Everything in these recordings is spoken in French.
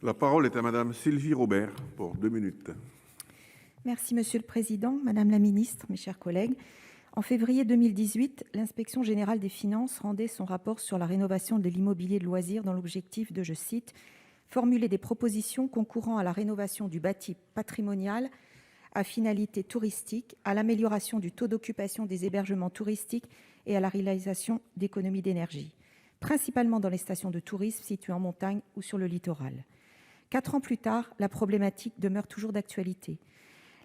La parole est à Madame Sylvie Robert pour 2 minutes. Merci Monsieur le Président, Madame la Ministre, mes chers collègues. En février 2018, l'Inspection générale des finances rendait son rapport sur la rénovation de l'immobilier de loisirs dans l'objectif de, je cite, « formuler des propositions concourant à la rénovation du bâti patrimonial à finalité touristique, à l'amélioration du taux d'occupation des hébergements touristiques et à la réalisation d'économies d'énergie, principalement dans les stations de tourisme situées en montagne ou sur le littoral ». 4 ans plus tard, la problématique demeure toujours d'actualité.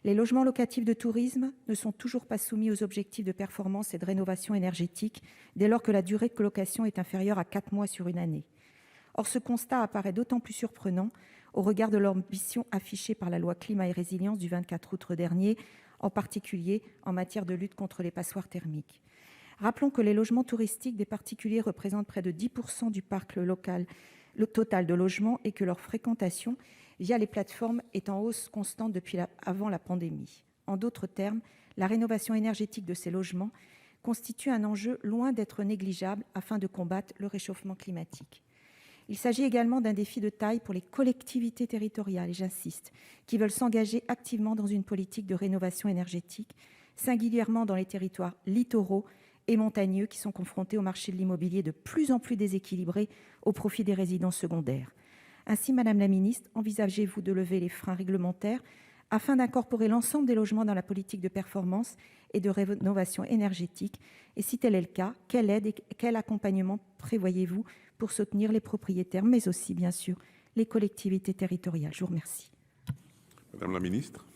Les logements locatifs de tourisme ne sont toujours pas soumis aux objectifs de performance et de rénovation énergétique dès lors que la durée de location est inférieure à 4 mois sur une année. Or, ce constat apparaît d'autant plus surprenant au regard de l'ambition affichée par la loi Climat et Résilience du 24 août dernier, en particulier en matière de lutte contre les passoires thermiques. Rappelons que les logements touristiques des particuliers représentent près de 10% du parc local, le total de logements, et que leur fréquentation via les plateformes est en hausse constante depuis avant la pandémie. En d'autres termes, la rénovation énergétique de ces logements constitue un enjeu loin d'être négligeable afin de combattre le réchauffement climatique. Il s'agit également d'un défi de taille pour les collectivités territoriales, et j'insiste, qui veulent s'engager activement dans une politique de rénovation énergétique, singulièrement dans les territoires littoraux et montagneux qui sont confrontés au marché de l'immobilier de plus en plus déséquilibré au profit des résidences secondaires. Ainsi, Madame la Ministre, envisagez-vous de lever les freins réglementaires afin d'incorporer l'ensemble des logements dans la politique de performance et de rénovation énergétique? Et si tel est le cas, quelle aide et quel accompagnement prévoyez-vous pour soutenir les propriétaires, mais aussi, bien sûr, les collectivités territoriales? Je vous remercie. Madame la Ministre.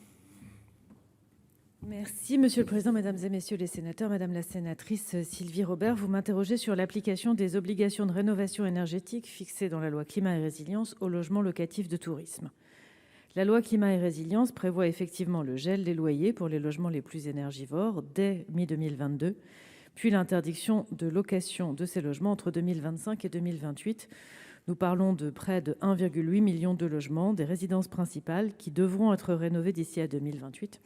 Merci Monsieur le Président, Mesdames et Messieurs les sénateurs. Madame la sénatrice Sylvie Robert, vous m'interrogez sur l'application des obligations de rénovation énergétique fixées dans la loi Climat et Résilience aux logements locatifs de tourisme. La loi Climat et Résilience prévoit effectivement le gel des loyers pour les logements les plus énergivores dès mi-2022, puis l'interdiction de location de ces logements entre 2025 et 2028. Nous parlons de près de 1,8 million de logements, des résidences principales qui devront être rénovées d'ici à 2028.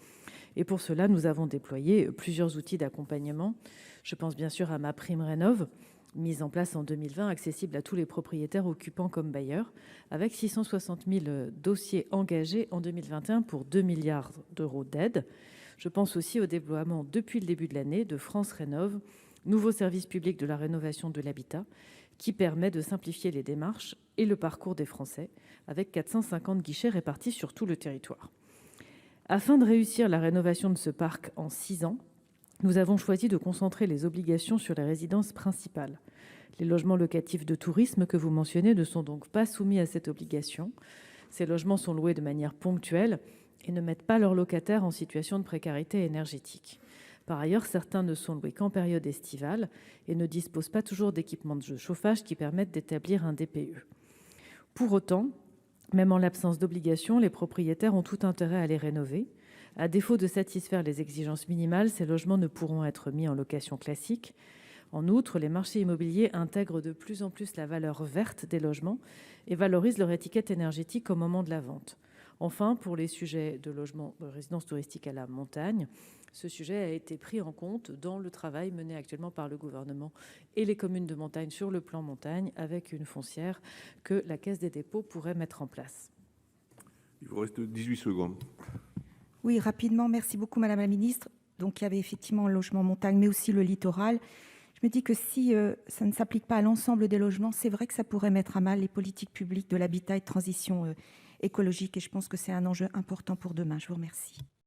Et pour cela, nous avons déployé plusieurs outils d'accompagnement. Je pense bien sûr à MaPrimeRénov', mise en place en 2020, accessible à tous les propriétaires occupants comme bailleurs, avec 660 000 dossiers engagés en 2021 pour 2 milliards d'euros d'aide. Je pense aussi au déploiement depuis le début de l'année de France Rénov', nouveau service public de la rénovation de l'habitat, qui permet de simplifier les démarches et le parcours des Français, avec 450 guichets répartis sur tout le territoire. Afin de réussir la rénovation de ce parc en 6 ans, nous avons choisi de concentrer les obligations sur les résidences principales. Les logements locatifs de tourisme que vous mentionnez ne sont donc pas soumis à cette obligation. Ces logements sont loués de manière ponctuelle et ne mettent pas leurs locataires en situation de précarité énergétique. Par ailleurs, certains ne sont loués qu'en période estivale et ne disposent pas toujours d'équipements de chauffage qui permettent d'établir un DPE. Pour autant, même en l'absence d'obligation, les propriétaires ont tout intérêt à les rénover. À défaut de satisfaire les exigences minimales, ces logements ne pourront être mis en location classique. En outre, les marchés immobiliers intègrent de plus en plus la valeur verte des logements et valorisent leur étiquette énergétique au moment de la vente. Enfin, pour les sujets de logement de résidence touristique à la montagne, ce sujet a été pris en compte dans le travail mené actuellement par le gouvernement et les communes de montagne sur le plan montagne, avec une foncière que la Caisse des dépôts pourrait mettre en place. Il vous reste 18 secondes. Oui, rapidement, merci beaucoup Madame la Ministre. Donc il y avait effectivement le logement montagne, mais aussi le littoral. Je me dis que si ça ne s'applique pas à l'ensemble des logements, c'est vrai que ça pourrait mettre à mal les politiques publiques de l'habitat et de transition écologique. Et je pense que c'est un enjeu important pour demain. Je vous remercie.